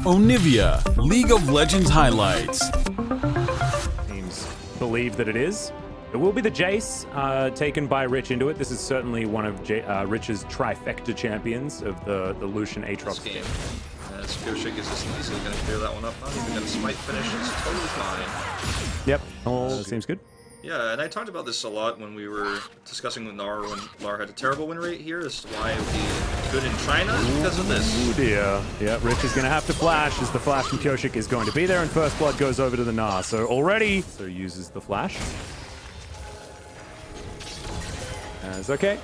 Onivia, League of Legends highlights. Teams believe that it is. It will be the Jace taken by Rich into it. This is certainly one of Rich's trifecta champions of the Lucian Aatrox game. As Koshik is just easily going to clear that one up. Not even going to smite finish. It's totally fine. Yep, all seems good. Yeah, and I talked about this a lot when we were discussing with Nar when Lar had a terrible win rate here as to why it would be good in China because of this. Oh dear. Yeah, Rich is going to have to flash as the flash from Kyoshik is going to be there, and First Blood goes over to the Nar. So already, uses the flash. As okay,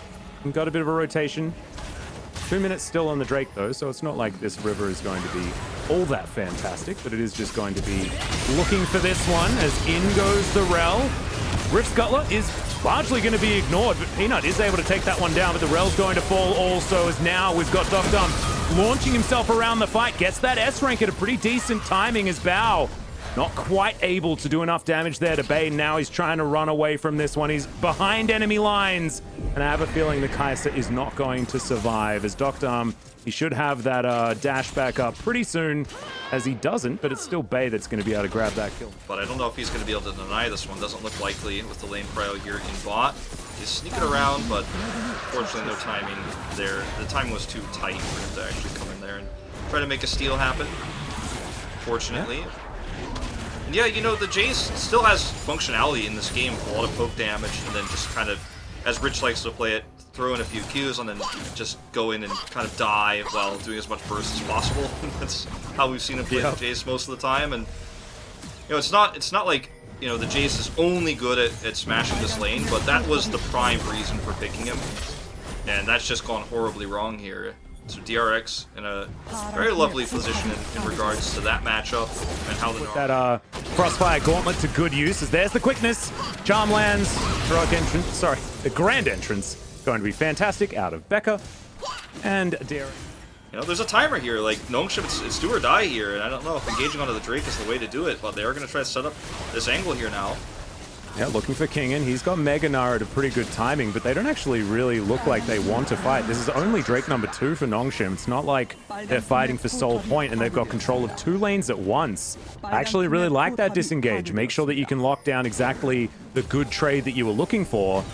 got a bit of a rotation. 2 minutes still on the Drake though, so it's not like this river is going to be all that fantastic, but it is just going to be looking for this one as in goes the Rel. Rift Scuttler is largely going to be ignored, but Peanut is able to take that one down, but the Rel's going to fall also as now we've got Dum launching himself around the fight, gets that S rank at a pretty decent timing as Bao not quite able to do enough damage there to Bane. Now he's trying to run away from this one. He's behind enemy lines. And I have a feeling the Kai'Sa is not going to survive. As Dum, he should have that dash back up pretty soon, as he doesn't, but it's still Bay that's going to be able to grab that kill. But I don't know if he's going to be able to deny this one. Doesn't look likely with the lane prio here in bot. He's sneaking around, but unfortunately no timing there. The timing was too tight for him to actually come in there and try to make a steal happen. Fortunately. And yeah, you know, the Jace still has functionality in this game, a lot of poke damage, and then just kind of, as Rich likes to play it, throw in a few Qs and then just go in and kind of die while doing as much burst as possible. That's how we've seen him play the Jace most of the time. And you know, it's not like, you know, the Jace is only good at smashing this lane, but that was the prime reason for picking him. And that's just gone horribly wrong here. So DRX in a very lovely position in regards to that matchup and how the that Crossfire Gauntlet to good use, as there's the quickness. Charm lands, heroic entrance, sorry, the grand entrance going to be fantastic out of Becca and DRX. You know, there's a timer here, like Nongshim, it's do or die here, and I don't know if engaging onto the Drake is the way to do it, but they are going to try to set up this angle here now. Yeah, looking for Kingen. He's got Mega Gnar at a pretty good timing, but they don't actually really look like they want to fight. This is only Drake number 2 for Nongshim. It's not like they're fighting for Soul Point and they've got control of 2 lanes at once. I actually really like that disengage. Make sure that you can lock down exactly the good trade that you were looking for.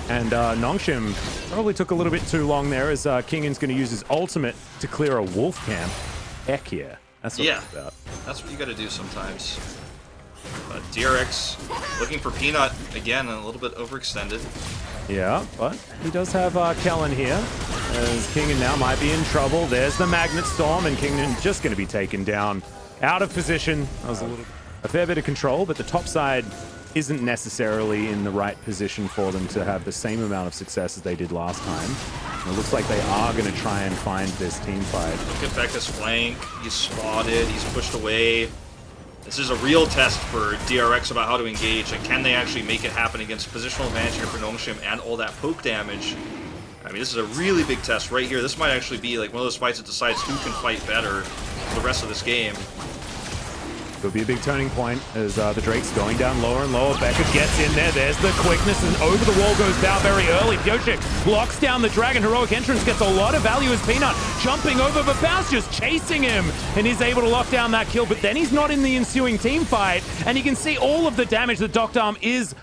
And Nongshim probably took a little bit too long there as Kingen's going to use his ultimate to clear a wolf camp. Heck yeah. That's what it's about. That's what you got to do sometimes. DRX looking for Peanut again, a little bit overextended. Yeah, but he does have Kellen here, as Kingen now might be in trouble. There's the Magnet Storm, and Kingen just going to be taken down out of position. That was a fair bit of control, but the top side isn't necessarily in the right position for them to have the same amount of success as they did last time. And it looks like they are going to try and find this team fight. Look at Becca's flank. He's spotted. He's pushed away. This is a real test for DRX about how to engage, and can they actually make it happen against positional advantage here for Nongshim and all that poke damage. I mean, this is a really big test right here. This might actually be like one of those fights that decides who can fight better for the rest of this game. It'll be a big turning point as the Drake's going down lower and lower. Becca gets in there. There's the quickness, and over the wall goes Bao very early. Pyoshik locks down the Dragon. Heroic Entrance gets a lot of value as Peanut jumping over, but Bao's just chasing him, and he's able to lock down that kill. But then he's not in the ensuing team fight, and you can see all of the damage that Dum is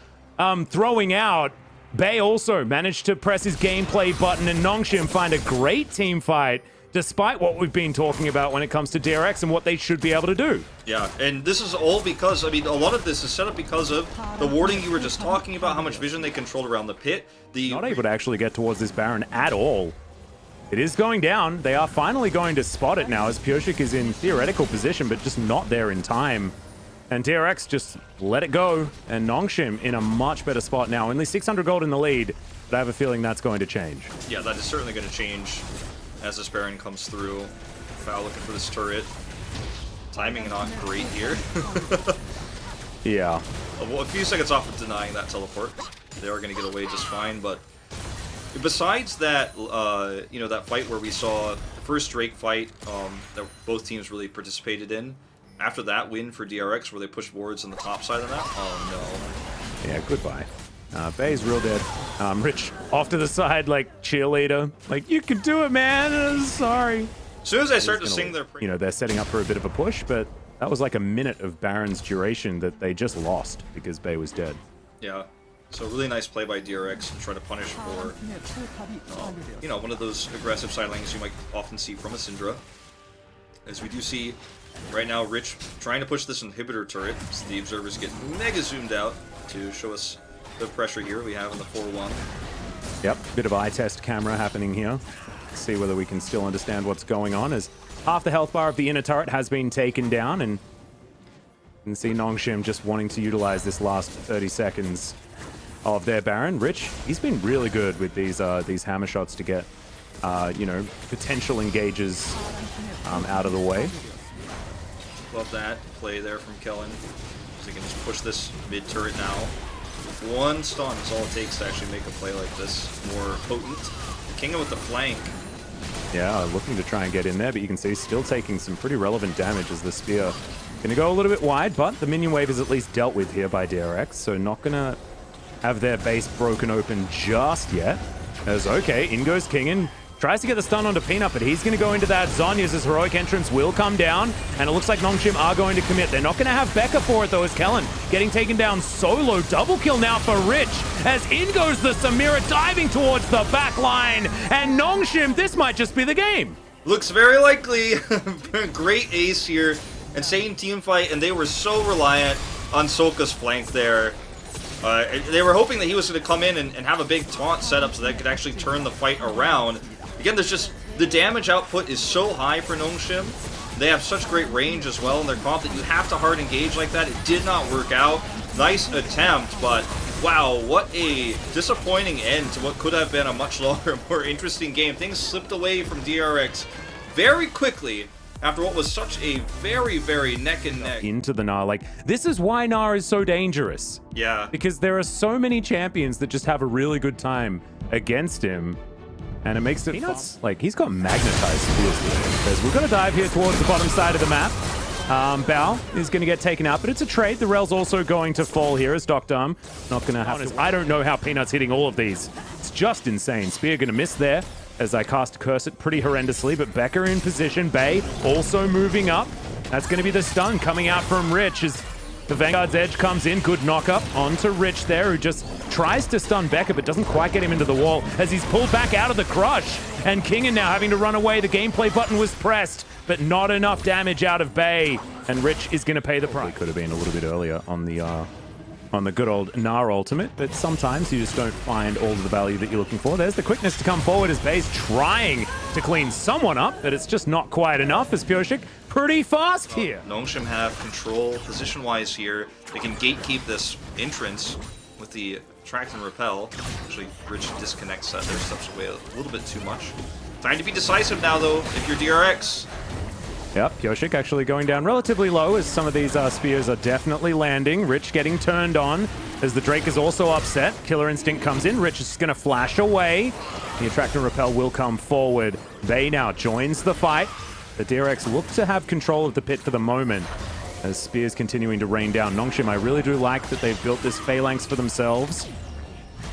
throwing out. Bay also managed to press his gameplay button, and Nongshim find a great team fight, despite what we've been talking about when it comes to DRX and what they should be able to do. Yeah, and this is all because, I mean, a lot of this is set up because of the warding you were just talking about, how much vision they controlled around the pit. Not able to actually get towards this Baron at all. It is going down. They are finally going to spot it now as Pyoshik is in theoretical position, but just not there in time. And DRX just let it go, and Nongshim in a much better spot now. Only 600 gold in the lead, but I have a feeling that's going to change. Yeah, that is certainly going to change as this Baron comes through. Foul looking for this turret. Timing not great here. Yeah. A few seconds off of denying that teleport. They are going to get away just fine, but besides that, you know, that fight where we saw the first Drake fight that both teams really participated in, after that win for DRX where they pushed wards on the top side of that, oh no. Yeah, goodbye. Bay's real dead. Rich off to the side like cheerleader. Like, you can do it, man. Sorry. As soon as I start to sing their You know, they're setting up for a bit of a push, but that was like a minute of Baron's duration that they just lost because Bay was dead. Yeah. So really nice play by DRX to try to punish for, you know, one of those aggressive side lanes you might often see from a Syndra. As we do see right now, Rich trying to push this inhibitor turret. So the observers get mega zoomed out to show us the pressure here we have in the 4-1. Yep, bit of eye test camera happening here. See whether we can still understand what's going on, as half the health bar of the inner turret has been taken down, and you can see Nongshim just wanting to utilize this last 30 seconds of their Baron. Rich, he's been really good with these hammer shots to get, you know, potential engages out of the way. Love that play there from Kellen. So he can just push this mid turret now. One stun is all it takes to actually make a play like this more potent. Kinga with the flank. Yeah, looking to try and get in there, but you can see still taking some pretty relevant damage as the spear gonna go a little bit wide, but the minion wave is at least dealt with here by DRX, so not gonna have their base broken open just yet. As okay, in goes Kingen. Tries to get the stun onto Peanut, but he's going to go into that. Zonya's heroic entrance will come down, and it looks like Nongshim are going to commit. They're not going to have Becca for it, though, as Kellen getting taken down solo. Double kill now for Rich, as in goes the Samira, diving towards the back line, and Nongshim, this might just be the game. Looks very likely. Great ace here. Insane team fight, and they were so reliant on Solka's flank there. They were hoping that he was going to come in and have a big taunt set up so they could actually turn the fight around. Again, there's just, the damage output is so high for Nongshim. They have such great range as well in their comp that you have to hard engage like that. It did not work out. Nice attempt, but wow, what a disappointing end to what could have been a much longer, more interesting game. Things slipped away from DRX very quickly after what was such a very, very neck and neck. Into the Gnar. Like, this is why Gnar is so dangerous. Yeah. Because there are so many champions that just have a really good time against him. And it makes it Peanuts, like, he's got magnetized spears here. Because we're going to dive here towards the bottom side of the map. Bao is going to get taken out, but it's a trade. The Rel's also going to fall here as Doctorm. Not going to have to. I don't know how Peanut's hitting all of these. It's just insane. Spear going to miss there as I cast Curse it pretty horrendously, but Becca in position. Bay also moving up. That's going to be the stun coming out from Rich as the Vanguard's Edge comes in. Good knock up onto Rich there, who just tries to stun Becca, but doesn't quite get him into the wall as he's pulled back out of the crush. And Kingen now having to run away. The gameplay button was pressed, but not enough damage out of Bay. And Rich is going to pay the price. Could have been a little bit earlier on the good old Gnar ultimate, but sometimes you just don't find all of the value that you're looking for. There's the quickness to come forward as Bay's trying to clean someone up, but it's just not quite enough as Pureshik pretty fast here. Nongshim have control position-wise here. They can gatekeep this entrance with the attract and repel. Actually, Rich disconnects their steps away a little bit too much. Time to be decisive now, though, if you're DRX. Yep, Pureshik actually going down relatively low as some of these spears are definitely landing. Rich getting turned on as the Drake is also upset. Killer Instinct comes in. Rich is going to flash away. The attract and repel will come forward. Bay now joins the fight. The DRX look to have control of the pit for the moment as spears continuing to rain down. Nongshim, I really do like that they've built this phalanx for themselves.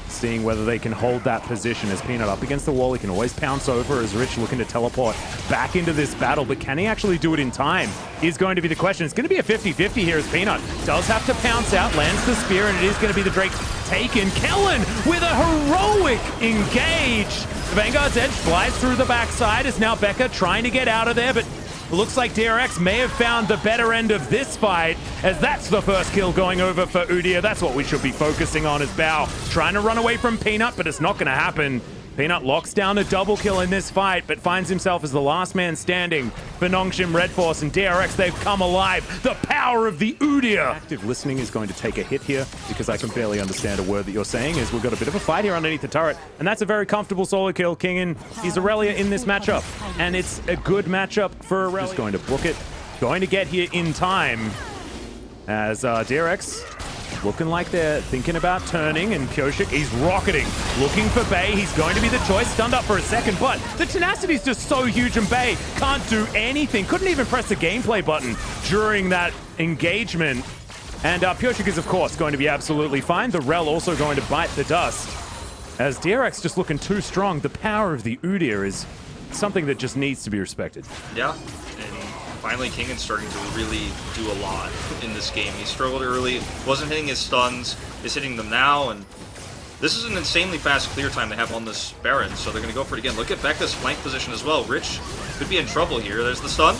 Seeing whether they can hold that position as Peanut up against the wall. He can always pounce over as Rich looking to teleport back into this battle, but can he actually do it in time is going to be the question. It's going to be a 50-50 here as Peanut does have to pounce out, lands the spear, and it is going to be the Drake taken. Kellen with a heroic engage. The Vanguard's Edge flies through the backside as now Becca trying to get out of there, but looks like DRX may have found the better end of this fight, as that's the first kill going over for Udia. That's what we should be focusing on, as Bao trying to run away from Peanut, but it's not going to happen. Peanut locks down a double kill in this fight, but finds himself as the last man standing for Nongshim RedForce, and DRX, they've come alive. The power of the Udia. Active listening is going to take a hit here, because I can barely understand a word that you're saying, as we've got a bit of a fight here underneath the turret, and that's a very comfortable solo kill. Kingen, he's Aurelia in this matchup, and it's a good matchup for Aurelia. Just going to book it, going to get here in time, as DRX looking like they're thinking about turning, and Pureshik, he's rocketing, looking for Bay. He's going to be the choice, stunned up for a second, but the tenacity is just so huge, and Bay can't do anything. Couldn't even press the gameplay button during that engagement. And Pureshik is, of course, going to be absolutely fine. The Rel also going to bite the dust, as DRX just looking too strong. The power of the Udyr is something that just needs to be respected. Yeah, and finally Kingan's starting to really do a lot in this game. He struggled early, wasn't hitting his stuns, is hitting them now, and this is an insanely fast clear time they have on this Baron, so they're going to go for it again. Look at Becca's flank position as well. Rich could be in trouble here. There's the stun.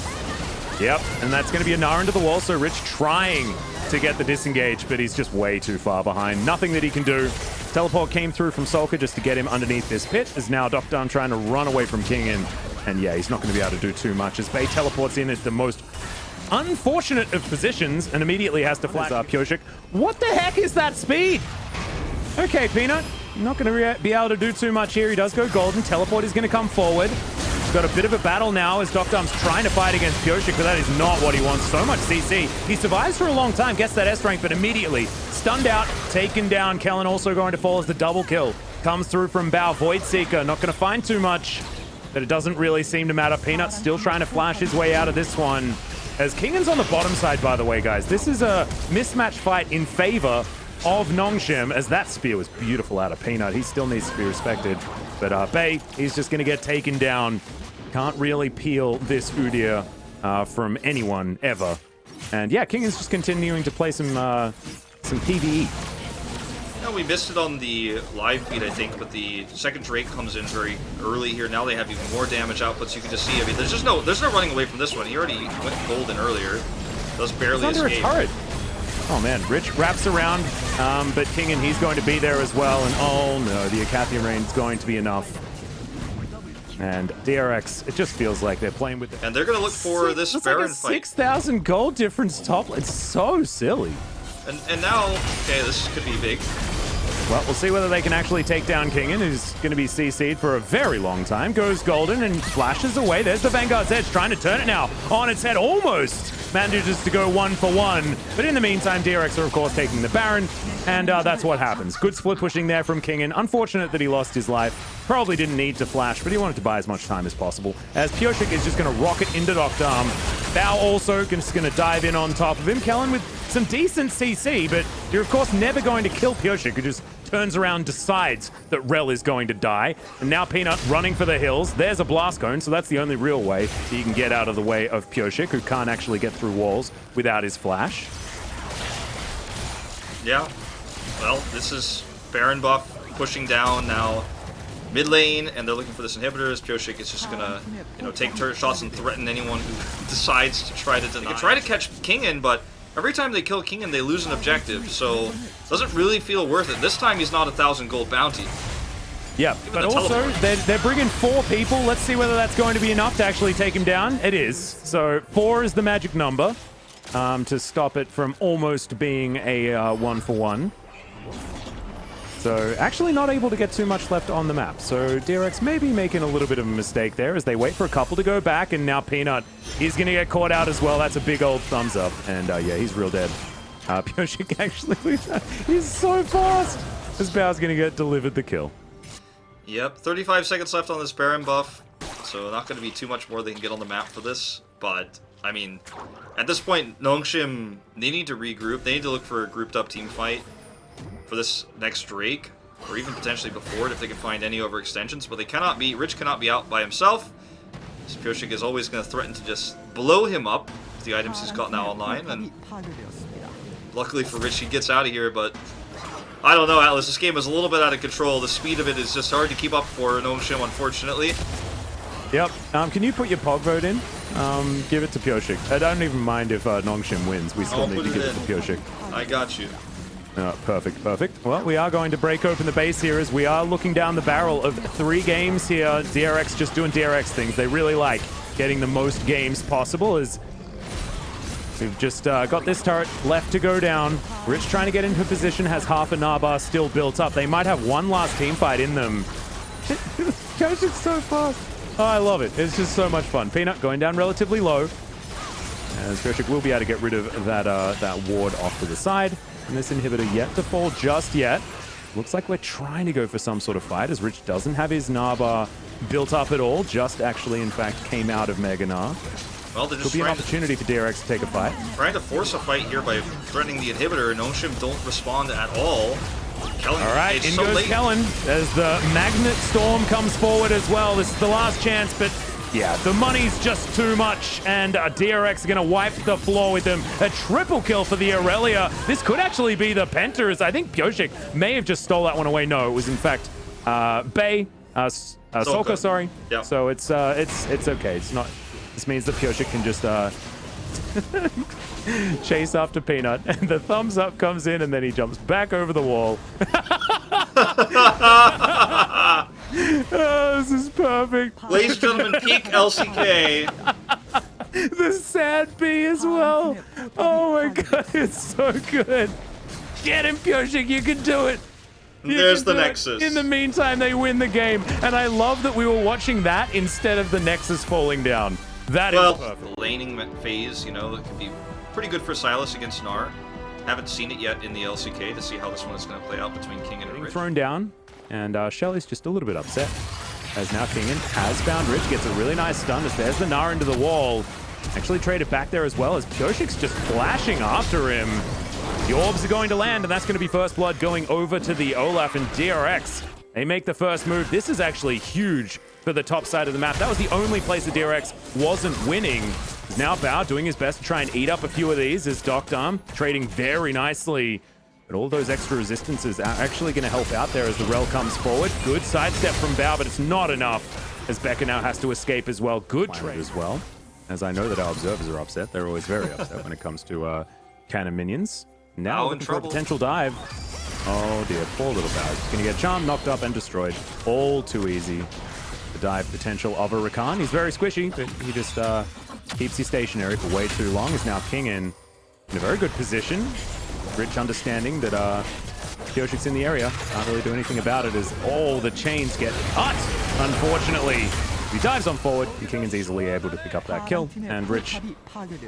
Yep, and that's going to be a Gnar into the wall, so Rich trying to get the disengage, but he's just way too far behind. Nothing that he can do. Teleport came through from Solka just to get him underneath this pit, as now Doctor trying to run away from Kingan. And yeah, he's not going to be able to do too much as Bay teleports in at the most unfortunate of positions and immediately has to flash up Pyosik. What the heck is that speed? Okay, Peanut, not going to be able to do too much here. He does go golden. Teleport is going to come forward. He's got a bit of a battle now as Doctor's trying to fight against Pyosik, but that is not what he wants. So much CC. He survives for a long time, gets that S rank, but immediately stunned out, taken down. Kellen also going to fall as the double kill. Comes through from Bao. Void Seeker, not going to find too much, but it doesn't really seem to matter. Peanut still trying to flash his way out of this one. As Kingan's on the bottom side, by the way, guys. This is a mismatch fight in favor of Nongshim, as that spear was beautiful out of Peanut. He still needs to be respected. But Bay, he's just going to get taken down. Can't really peel this Udyr from anyone ever. And yeah, Kingan's just continuing to play some PvE. Yeah, we missed it on the live feed, I think, but the second Drake comes in very early here. Now they have even more damage outputs. You can just see, I mean, there's no running away from this one. He already went golden earlier. Does barely It's under escape. a turret. Oh man, Rich wraps around, but Kingan, he's going to be there as well. And oh no, the Acathian Rain is going to be enough. And DRX, it just feels like they're playing with... And they're going to look for this Baron like a fight. 6,000 gold difference top. It's so silly. And now, okay, this could be big. Well, we'll see whether they can actually take down Kingan, who's going to be CC'd for a very long time. Goes golden and flashes away. There's the Vanguard's Edge, trying to turn it now on its head. Almost manages to go 1-for-1. But in the meantime, DRX are, of course, taking the Baron. And that's what happens. Good split pushing there from Kingan. Unfortunate that he lost his life. Probably didn't need to flash, but he wanted to buy as much time as possible. As Pyosik is just going to rocket into Doctor. Bao also just going to dive in on top of him. Kellen with some decent CC, but you're, of course, never going to kill Pyosik, who just turns around, decides that Rel is going to die. And now Peanut running for the hills. There's a blast cone, so that's the only real way he can get out of the way of Pyosik, who can't actually get through walls without his flash. Yeah. Well, this is Baron buff pushing down now mid lane, and they're looking for this inhibitor. As Pyosik is just gonna, take turret shots and threaten anyone who decides to try to deny. They can try to catch Kingan, but every time they kill Kingan, they lose an objective, so it doesn't really feel worth it. This time he's not 1,000 gold bounty. Yeah, but also they're bringing 4 people. Let's see whether that's going to be enough to actually take him down. It is. So 4 is the magic number to stop it from almost being a 1-for-1. So actually not able to get too much left on the map. So DRX may be making a little bit of a mistake there as they wait for a couple to go back, and now Peanut is going to get caught out as well. That's a big old thumbs up. And yeah, he's real dead. Pyosik actually, he's so fast. This Bao's going to get delivered the kill. Yep, 35 seconds left on this Baron buff. So not going to be too much more they can get on the map for this. But, I mean, at this point, Nongshim, they need to regroup. They need to look for a grouped up team fight for this next Drake, or even potentially before it if they can find any overextensions, but they cannot be, Rich cannot be out by himself. Pyosik is always going to threaten to just blow him up with the items he's got now online, and luckily for Rich, he gets out of here, but I don't know, Atlas, this game is a little bit out of control. The speed of it is just hard to keep up for Nongshim, unfortunately. Yep. Can you put your POG vote in? Give it to Pyosik. I don't even mind if Nongshim wins. We still need to give it to Pyosik. I got you. Perfect, perfect. Well, we are going to break open the base here as we are looking down the barrel of 3 games here. DRX just doing DRX things. They really like getting the most games possible as we've just got this turret left to go down. Rich trying to get into position, has half a Narbar still built up. They might have one last team fight in them. Pyosik so fast. Oh, I love it. It's just so much fun. Peanut going down relatively low. As Pyosik will be able to get rid of that ward off to the side. And this inhibitor yet to fall just yet. Looks like we're trying to go for some sort of fight as Rich doesn't have his Narbar built up at all. Just actually, in fact, came out of Mega Gnar. Well, they're just Could be an opportunity for DRX to take a fight. Trying to force a fight here by threatening the inhibitor. Nongshim don't respond at all. Kellen, All right, it's in so goes late. Kellen as the Magnet Storm comes forward as well. This is the last chance, but yeah, the money's just too much, and DRX are going to wipe the floor with them. A triple kill for the Aurelia. This could actually be the Pentas. I think Pioshik may have just stole that one away. No, it was in fact Bay, Solka, sorry. Yep. So it's okay. It's not. This means that Pioshik can just chase after Peanut, and the thumbs up comes in, and then he jumps back over the wall. Oh, this is perfect. Ladies and gentlemen, peak LCK. The sad B as well. Oh my god, it's so good. Get him, Pioshik, you can do it. There's the do it. Nexus. In the meantime, they win the game. And I love that we were watching that instead of the Nexus falling down. That is perfect. The laning phase, you know, it could be pretty good for Silas against Gnar. Haven't seen it yet in the LCK to see how this one is going to play out between King and Rich. Thrown down, and Shelly's just a little bit upset. As now Kingen has found Rich, gets a really nice stun as there's the Gnar into the wall. Actually traded back there as well as Pioshik's just flashing after him. The orbs are going to land, and that's going to be first blood going over to the Olaf and DRX. They make the first move. This is actually huge for the top side of the map. That was the only place the DRX wasn't winning. Now Bao doing his best to try and eat up a few of these as Doctarm trading very nicely. But all those extra resistances are actually going to help out there as the Rel comes forward. Good sidestep from Bao, but it's not enough as Becca now has to escape as well. Good trade as well. As I know that our observers are upset. They're always very upset when it comes to cannon minions. Now looking for a potential dive. Oh dear, poor little Bao. He's going to get charmed, knocked up, and destroyed. All too easy. The dive potential of a Rakan. He's very squishy, but he just keeps you stationary for way too long. Is now King in a very good position. Rich understanding that Pioshik's in the area. Can't really do anything about it as all the chains get cut, unfortunately. He dives on forward, and Kingan's easily able to pick up that kill. And Rich,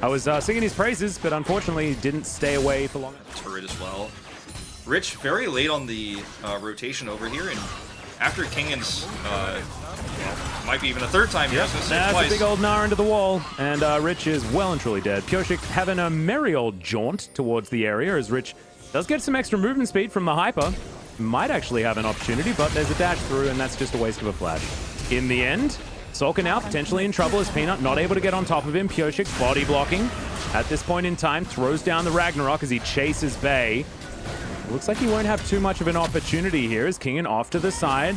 I was singing his praises, but unfortunately didn't stay away for long. Turret as well. Rich very late on the rotation over here, and after Kingan's, might be even a third time. Yep, that's a big old Gnar into the wall, and Rich is well and truly dead. Pioshik having a merry old jaunt towards the area as Rich does get some extra movement speed from the Hyper. Might actually have an opportunity, but there's a dash through, and that's just a waste of a flash. In the end, Solka now potentially in trouble as Peanut not able to get on top of him. Pioshik body blocking at this point in time, throws down the Ragnarok as he chases Bay. Looks like he won't have too much of an opportunity here as Kingen off to the side.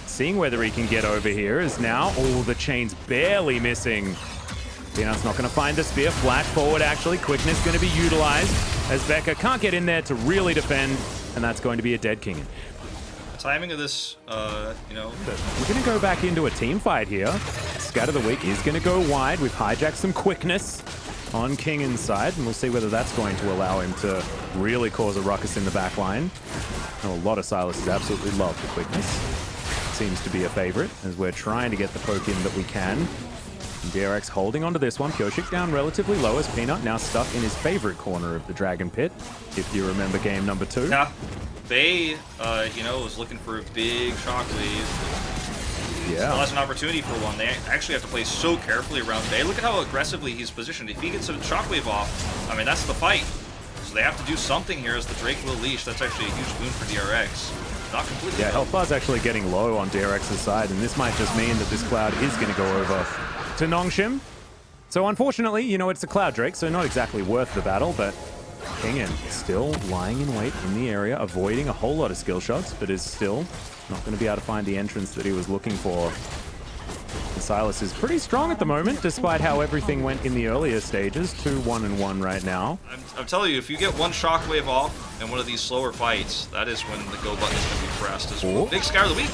Seeing whether he can get over here is now, oh, the chain's barely missing. Peanut's not going to find the spear. Flash forward, actually. Quickness going to be utilized as Becca can't get in there to really defend, and that's going to be a dead Kingen. Timing of this, you know. We're going to go back into a team fight here. Scat of the Week is going to go wide. We've hijacked some quickness on Kingan's side, and we'll see whether that's going to allow him to really cause a ruckus in the back line. A lot of Silas absolutely love the quickness. Seems to be a favorite as we're trying to get the poke in that we can. And DRX holding onto this one. Pioshik down relatively low as Peanut now stuck in his favorite corner of the Dragon Pit, if you remember game number 2. Yeah. Bay, you know, was looking for a big shockwave. Yeah. Still has an opportunity for one. They actually have to play so carefully around Bay. Look at how aggressively he's positioned. If he gets a shockwave off, I mean, that's the fight. So they have to do something here as the Drake will leash. That's actually a huge boon for DRX. Not completely. Yeah, health bar's actually getting low on DRX's side, and this might just mean that this Cloud is going to go over to Nongshim. So unfortunately, you know, it's a Cloud Drake, so not exactly worth the battle, but Kingen still lying in wait in the area, avoiding a whole lot of skill shots, but is still not going to be able to find the entrance that he was looking for. And Silas is pretty strong at the moment, despite how everything went in the earlier stages. 2-1-1 right now. I'm telling you, if you get one shockwave off in one of these slower fights, that is when the go button is going to be pressed as well. Big Scour of the Week.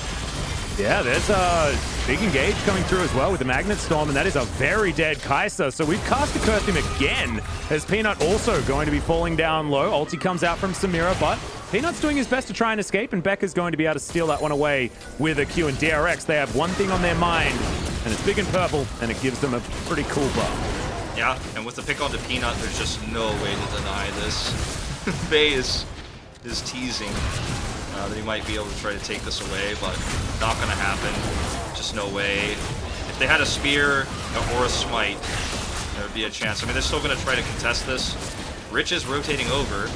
Yeah, there's a big engage coming through as well with the Magnet Storm, and that is a very dead Kai'Sa. So we've cast the curse him again, as Peanut also going to be falling down low. Ulti comes out from Samira, but Peanut's doing his best to try and escape, and Becca's going to be able to steal that one away with a Q. And DRX, they have one thing on their mind, and it's big and purple, and it gives them a pretty cool buff. Yeah, and with the pick onto Peanut, there's just no way to deny this. Bay is teasing that he might be able to try to take this away, but not going to happen. Just no way. If they had a spear or a smite, there would be a chance. I mean, they're still going to try to contest this. Rich is rotating over.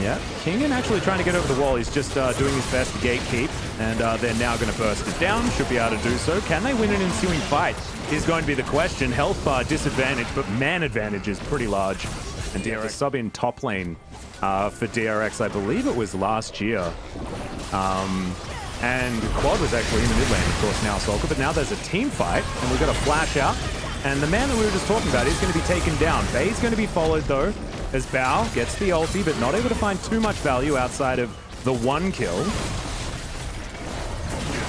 Yeah, Kingen actually trying to get over the wall. He's just doing his best to gatekeep, and they're now going to burst it down. Should be able to do so. Can they win an ensuing fight is going to be the question. Health bar disadvantage, but man advantage is pretty large. And DRX sub in top lane for DRX, I believe it was last year. And Quad was actually in the mid lane, of course, now Solka, but now there's a team fight, and we've got a flash out. And the man that we were just talking about is going to be taken down. Bay's going to be followed, though, as Bao gets the ulti, but not able to find too much value outside of the one kill.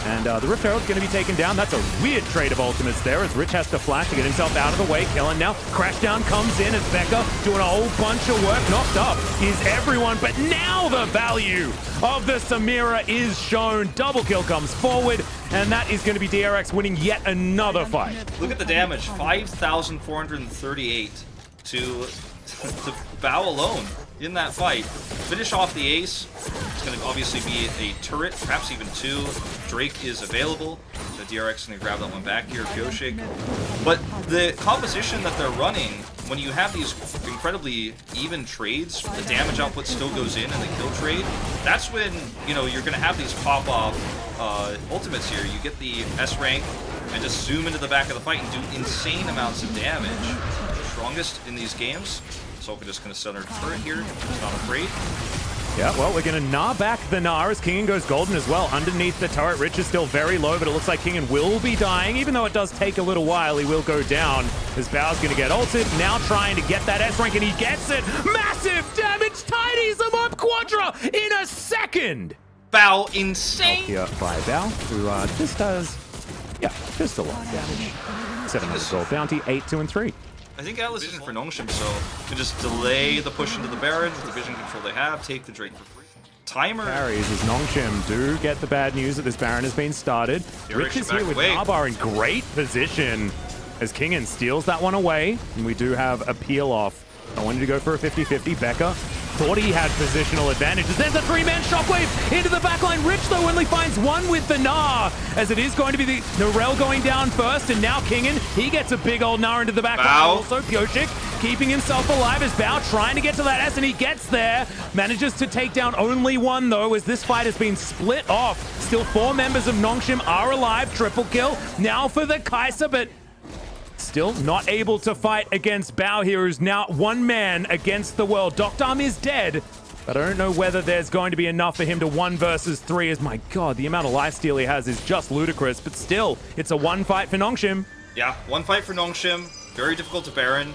And the Rift Herald's going to be taken down. That's a weird trade of ultimates there, as Rich has to flash to get himself out of the way. Killing now. Crashdown comes in as Becca doing a whole bunch of work. Knocked up is everyone, but now the value of the Samira is shown. Double kill comes forward, and that is going to be DRX winning yet another fight. Look at the damage, 5,438 to Bao alone in that fight. Finish off the ace. It's going to obviously be a turret, perhaps even two. Drake is available, so DRX is going to grab that one back here, Pyoshik. But the composition that they're running, when you have these incredibly even trades, the damage output still goes in the kill trade. That's when, you know, you're going to have these pop-off ultimates here. You get the S rank and just zoom into the back of the fight and do insane amounts of damage. Strongest in these games. Solka just going to set her turret here. He's not afraid. Yeah, well, we're going to gnaw back the Gnar as Kingen goes golden as well. Underneath the turret, Rich is still very low, but it looks like Kingen will be dying. Even though it does take a little while, he will go down as Bao's going to get ulted. Now trying to get that S rank, and he gets it. Massive damage, tidies him up, Quadra, in a second. Bao, insane. Here by Bao, who just does, yeah, just a lot of damage. 700 gold bounty, 8, 2, and 3. I think Atlas isn't for Nongshim, so can just delay the push into the Baron with the vision control they have, take the Drake for free. Timer. Carries as Nongshim do get the bad news that this Baron has been started. Rich is here with Narbar in great position as Kingen steals that one away. And we do have a peel off. I wanted to go for a 50-50. Becca thought he had positional advantages. There's a three-man shockwave into the backline. Rich, though, only finds one with the Gnar, as it is going to be the Narelle going down first, and now Kingen, he gets a big old Gnar into the backline. Also, Pyoshik keeping himself alive as Bao trying to get to that S, and he gets there. Manages to take down only one, though, as this fight has been split off. Still 4 members of Nongshim are alive. Triple kill now for the Kai'Sa, but still not able to fight against Bao here, who's now one man against the world. Dokdam is dead, but I don't know whether there's going to be enough for him to 1 versus 3, as my god, the amount of lifesteal he has is just ludicrous, but still, it's a 1 fight for Nongshim. Yeah, 1 fight for Nongshim. Very difficult to Baron.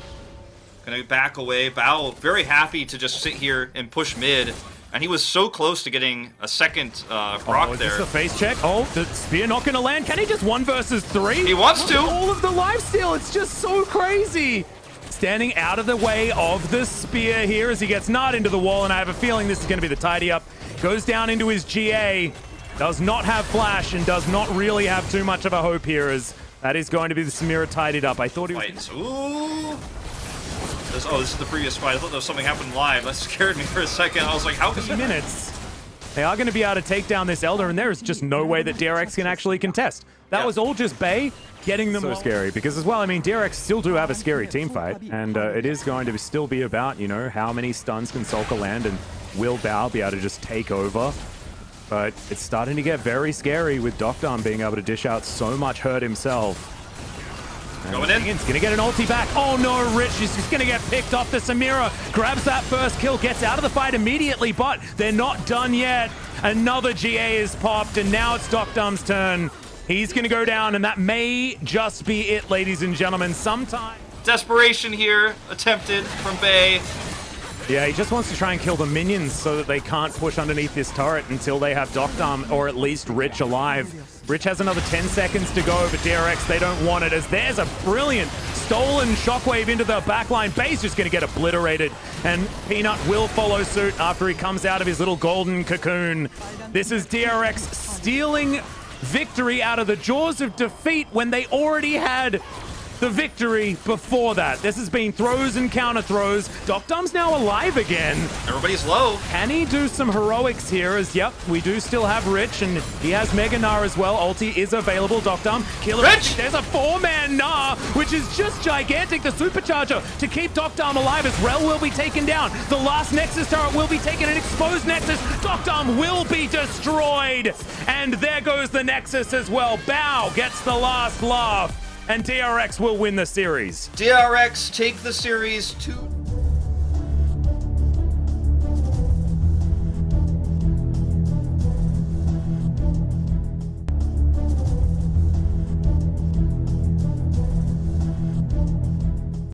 Gonna back away. Bao very happy to just sit here and push mid. And he was so close to getting a second proc there. Is this a face check? Oh, the spear not going to land. Can he just 1 versus 3? He wants to. All of the lifesteal. It's just so crazy. Standing out of the way of the spear here as he gets not into the wall. And I have a feeling this is going to be the tidy up. Goes down into his GA. Does not have flash and does not really have too much of a hope here, as that is going to be the Samira tidied up. I thought he was... Ooh. This is the previous fight. I thought there was something happened live. That scared me for a second. I was like, how could he... minutes. They are going to be able to take down this Elder, and there is just no way that DRX can actually contest. That was all just Bay getting them. So scary, because as well, I mean, DRX still do have a scary team fight, and it is going to still be about, you know, how many stuns can Solka land, and will Bao be able to just take over? But it's starting to get very scary with Dokdam being able to dish out so much hurt himself. Going in. He's gonna get an ulti back. Oh no, Rich is just gonna get picked off. The Samira grabs that first kill, gets out of the fight immediately, but they're not done yet. Another GA is popped, and now it's Dokdam's turn. He's gonna go down, and that may just be it, ladies and gentlemen. Sometime. Desperation here, attempted from Bay. Yeah, he just wants to try and kill the minions so that they can't push underneath this turret until they have Dokdam or at least Rich alive. Rich has another 10 seconds to go, but DRX, they don't want it, as there's a brilliant stolen shockwave into the backline. Bay's just going to get obliterated, and Peanut will follow suit after he comes out of his little golden cocoon. This is DRX stealing victory out of the jaws of defeat when they already had the victory before that. This has been throws and counter throws. Dokdam's now alive again. Everybody's low. Can he do some heroics here? As, yep, we do still have Rich, and he has Mega Gnar as well. Ulti is available. Dokdam, killer. Rich! There's a 4-man Gnar, which which is just gigantic. The supercharger to keep Doctarm alive as Rel will be taken down. The last Nexus turret will be taken, an exposed Nexus. Doctarm will be destroyed. And there goes the Nexus as well. Bao gets the last laugh, and DRX will win the series. DRX take the series 2